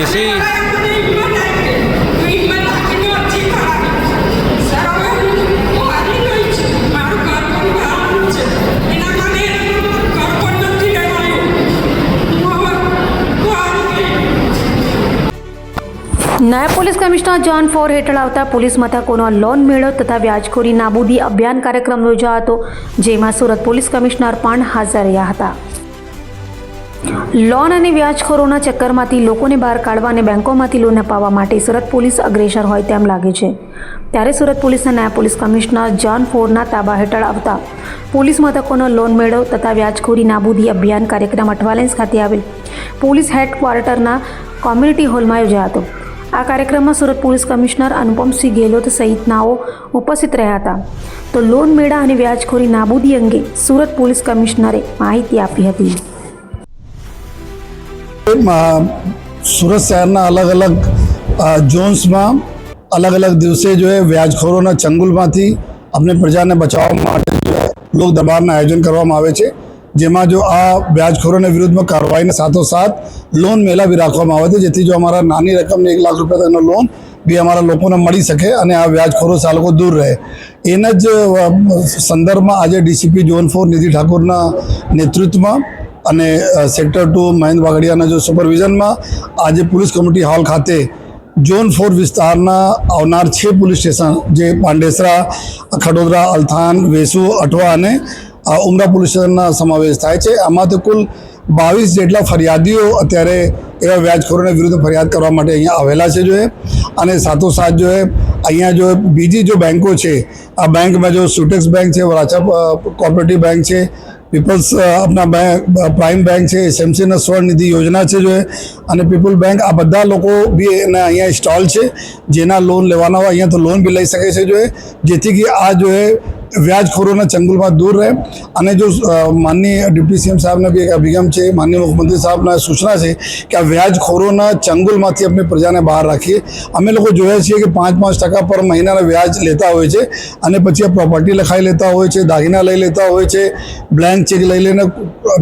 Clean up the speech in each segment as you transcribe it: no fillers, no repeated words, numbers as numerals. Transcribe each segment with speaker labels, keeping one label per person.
Speaker 1: પછી
Speaker 2: નાયબ police commissioner zone 4 હેઠળ આવતા પોલીસ મથકોનો લોન મેળો તથા વ્યાજખોરી નાબૂદી અભિયાન કાર્યક્રમ યોજાયો હતો, જેમાં સુરત પોલીસ કમિશનર પણ હાજર રહ્યા હતા. લોન અને વ્યાજખોરોના ચક્કરમાંથી લોકોને બહાર કાઢવા અને બેંકોમાંથી લોન અપાવવા માટે સુરત પોલીસ અગ્રેસર હોય તેમ લાગે છે. ત્યારે સુરત પોલીસના નાયબ પોલીસ કમિશનર ઝોન 4ના તાબા હેઠળ આવતા પોલીસ મથકોનો લોન મેળો તથા વ્યાજખોરી નાબૂદી અભિયાન કાર્યક્રમ અઠવાલેન્સ ખાતે આવેલ પોલીસ હેડક્વાર્ટરના કોમ્યુનિટી હોલમાં યોજાયો હતો. આ કાર્યક્રમમાં સુરત પોલીસ કમિશનર અનુપમસિંહ ગેહલોત સહિતનાઓ ઉપસ્થિત રહ્યા હતા. તો લોન મેળા અને વ્યાજખોરી નાબૂદી અંગે સુરત પોલીસ કમિશનરે માહિતી આપી હતી.
Speaker 3: सूरत शहरना अलग अलग जोन्स में अलग अलग दिवसे जो है व्याजखोरों चंगुल में अपने प्रजा ने बचाव माटे जो है लोक दरबार आयोजन करवामां आवे छे, जेमां जो आ व्याजखोरों विरुद्ध में कार्रवाई साथोसाथ लोन मेला भी राखवामां आवे छे, जेथी जो अमारा नानी रकम ने 1 लाख रुपया तकनो लोन भी अमारा लोकोने मळी शके अने आ व्याजखोरो से आ लोको दूर रहे. एना ज संदर्भ में आज डीसीपी जोन 4 निधि ठाकुरना नेतृत्व में અને સેક્ટર 2 મહેન્દ્ર વાગડિયાના જો સુપરવિઝનમાં આજે પોલીસ કમિટી હોલ ખાતે ઝોન 4 વિસ્તારના આવનાર 6 પોલીસ સ્ટેશન જે પાંડેસરા, ખડોદરા, અલથાણ, વેસુ, અઠવા અને ઉમરા પોલીસ સ્ટેશનના સમાવેશ થાય છે. આમાંથી કુલ 22 જેટલા ફરિયાદીઓ અત્યારે એવા વ્યાજખોરોને વિરુદ્ધ ફરિયાદ કરવા માટે અહીંયા આવેલા છે. જો અને સાથોસાથ જો અહીંયા જો બીજી જો બેંકો છે, આ બેંકમાં જો સુટેક્સ બેંક છે, વરાછા કોઓપરેટિવ બેંક છે, पीपल्स अपना बैंक प्राइम बैंक है, एसएमसी स्वर्ण निधि योजना है जो है અને पीपल बैंक आ बधा लोग भी अँ स्टॉल है जेना लोन लेवाना हो अँ तो लोन भी लई सके जो है, जेथी कि आ जो है व्याजखोरों चंगुल में दूर रहे. અને जो माननीय डिप्टी सीएम साहब ने भी एक अभिगम है, माननीय मुख्यमंत्री साहब ने सूचना है कि आ व्याजखोरों चंगुल में अपनी प्रजा ने बहार राखीए. अमे लोग जोया छे कि 5-5% पर महीना व्याज लेता हो पछी प्रॉपर्टी लखाई लेता हो, दागीना लई लेता हो, ब्लैंक चेक लई लेने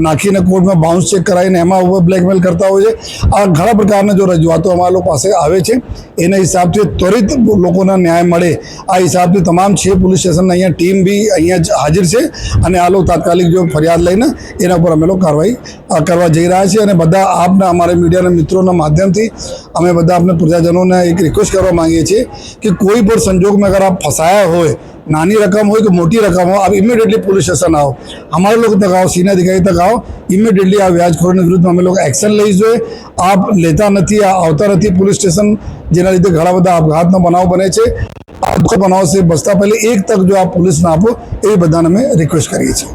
Speaker 3: नाखीने कोर्ट में बाउंस चेक कराईने एमां ब्लेकमेल करता हो. आ घणा प्रकारना जो रजूआतो अमारा लोग पासे आवे छे, एना हिसाबथी त्वरित लोकोने न्याय मळे आ हिसाबथी तमाम 6 पोलीस स्टेशन अहींया टीम भी अहींया हाजिर है અને આ લોકો તાત્કાલિક જો ફરિયાદ લઈને એના પર અમે લોકો કાર્યવાહી કરવા જઈ રહ્યા છીએ. અને બધા આપના અમારા મીડિયાના મિત્રોના માધ્યમથી અમે બધા આપણે પ્રજાજનોને એક રિક્વેસ્ટ કરવા માંગીએ છીએ કે કોઈ પણ સંજોગમાં અગર આપ ફસાયા હોય, नानी रकम हो कि मोटी रकम हो, आप इमीडिएटली पुलिस स्टेशन आओ, हमारे लोग तक आओ, सीनियर अधिकारी तक आओ, इमीडिएटली आ व्याजखोरों विरुद्ध में लोग एक्शन लई जो आप लेता नहीं, आवता नहीं पुलिस स्टेशन, जेना लीधे घणा बधा अपघातना बनाव बने छे. आ बनाव से बचता पहले 1 तक जो आप पुलिस ने आपो ए बधाने में रिक्वेस्ट करीए छीए.